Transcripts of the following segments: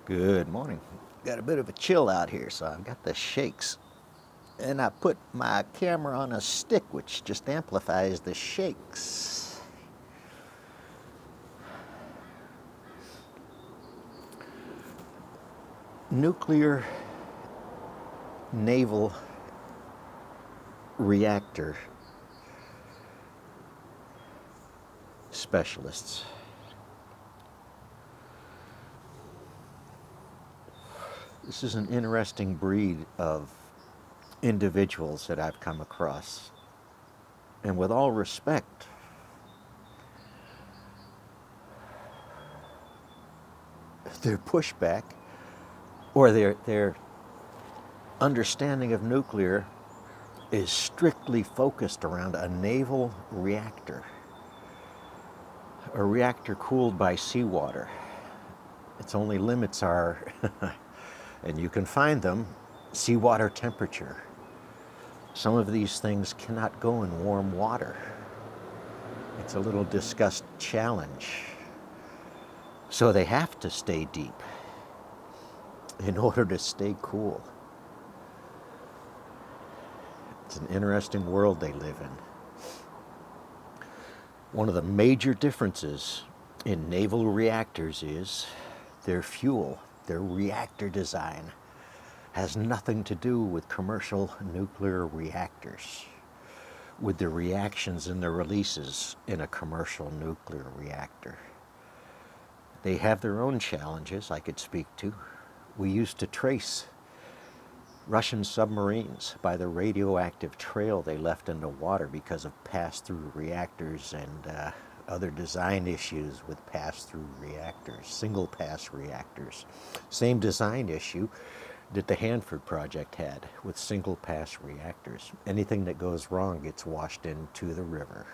Good morning. Got a bit of a chill out here, so I've got the shakes. And I put my camera on a stick, which just amplifies the shakes. Nuclear naval reactor specialists. This is an interesting breed of individuals that I've come across. And with all respect, their pushback or their understanding of nuclear is strictly focused around a naval reactor, a reactor cooled by seawater. Its only limits are, and you can find them, seawater temperature. Some of these things cannot go in warm water. It's a little discussed challenge. So they have to stay deep in order to stay cool. It's an interesting world they live in. One of the major differences in naval reactors is their fuel, their reactor design, has nothing to do with commercial nuclear reactors, with the reactions and the releases in a commercial nuclear reactor. They have their own challenges I could speak to. We used to trace Russian submarines by the radioactive trail they left in the water because of pass-through reactors and other design issues with pass-through reactors, single-pass reactors. Same design issue that the Hanford project had with single-pass reactors. Anything that goes wrong gets washed into the river,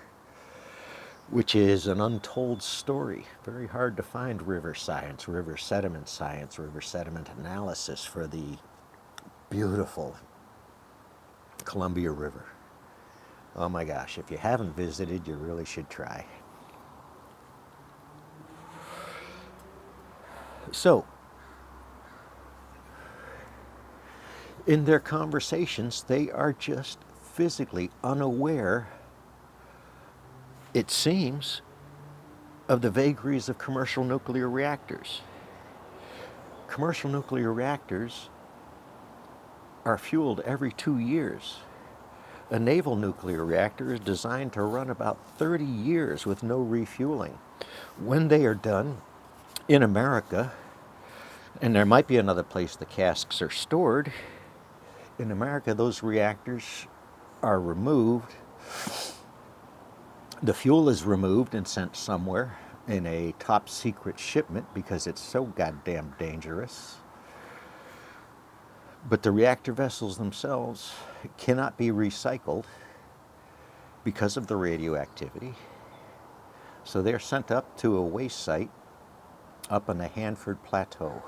which is an untold story. Very hard to find river science, river sediment analysis for the beautiful Columbia River. Oh my gosh, if you haven't visited, you really should try. So, in their conversations, they are just physically unaware, it seems, of the vagaries of commercial nuclear reactors. Commercial nuclear reactors are fueled every 2 years. A naval nuclear reactor is designed to run about 30 years with no refueling. When they are done in America, and there might be another place the casks are stored, in America those reactors are removed. The fuel is removed and sent somewhere in a top secret shipment because it's so goddamn dangerous. But the reactor vessels themselves cannot be recycled because of the radioactivity. So they're sent up to a waste site up on the Hanford Plateau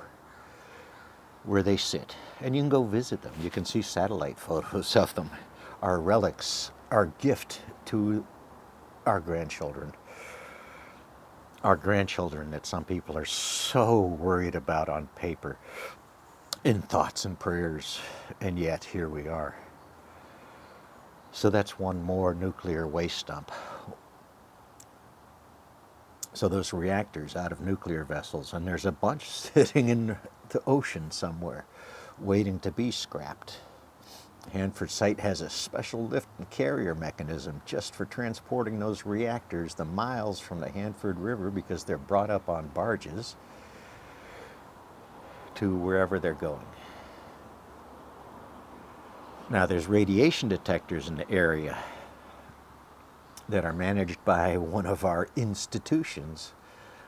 where they sit. And you can go visit them. You can see satellite photos of them. Our relics, our gift to our grandchildren. Our grandchildren that some people are so worried about on paper, in thoughts and prayers, and yet here we are. So that's one more nuclear waste dump. So those reactors out of nuclear vessels, and there's a bunch sitting in the ocean somewhere, waiting to be scrapped. Hanford site has a special lift and carrier mechanism just for transporting those reactors the miles from the Hanford River because they're brought up on barges to wherever they're going. Now there's radiation detectors in the area that are managed by one of our institutions,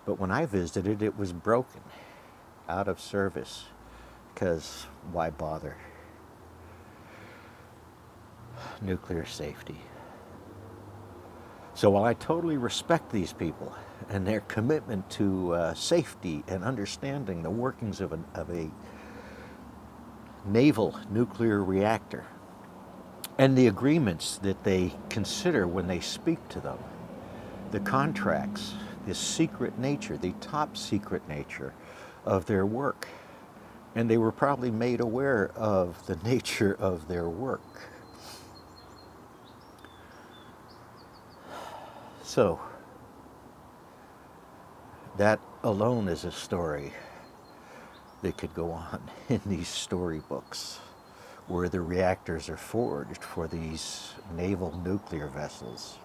but when I visited it was broken, out of service, because why bother? Nuclear safety. So while I totally respect these people and their commitment to safety and understanding the workings of a naval nuclear reactor and the agreements that they consider when they speak to them, the contracts, the secret nature, the top secret nature of their work, And they were probably made aware of the nature of their work. So, that alone is a story that could go on in these storybooks, where the reactors are forged for these naval nuclear vessels.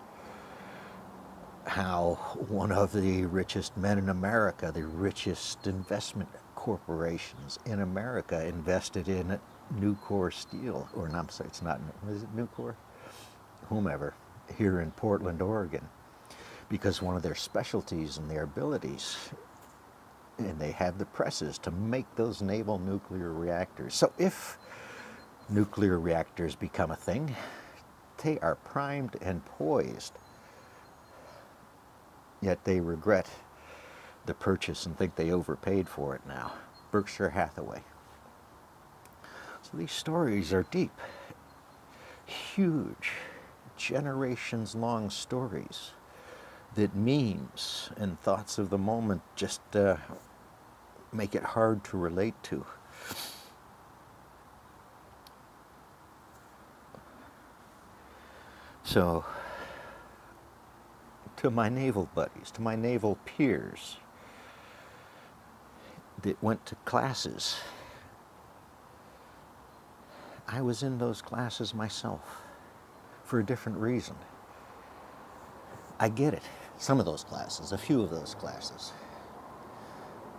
How one of the richest men in America, the richest investment corporations in America, invested in Nucor Steel, or no, I'm sorry, it's not, is it Nucor? Whomever, here in Portland, Oregon, because one of their specialties and their abilities, and they have the presses to make those naval nuclear reactors. So if nuclear reactors become a thing, they are primed and poised. Yet they regret the purchase and think they overpaid for it now. Berkshire Hathaway. So these stories are deep, huge, generations-long stories that memes and thoughts of the moment just make it hard to relate to. So, to my naval buddies, to my naval peers that went to classes, I was in those classes myself for a different reason. I get it. Some of those classes, a few of those classes.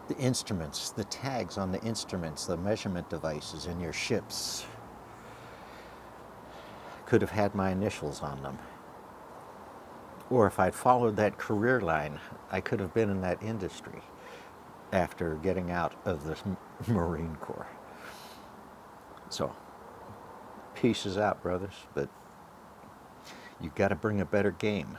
The instruments, the tags on the instruments, the measurement devices in your ships could have had my initials on them. Or if I'd followed that career line, I could have been in that industry after getting out of the Marine Corps. So, peace is out, brothers, but you've got to bring a better game.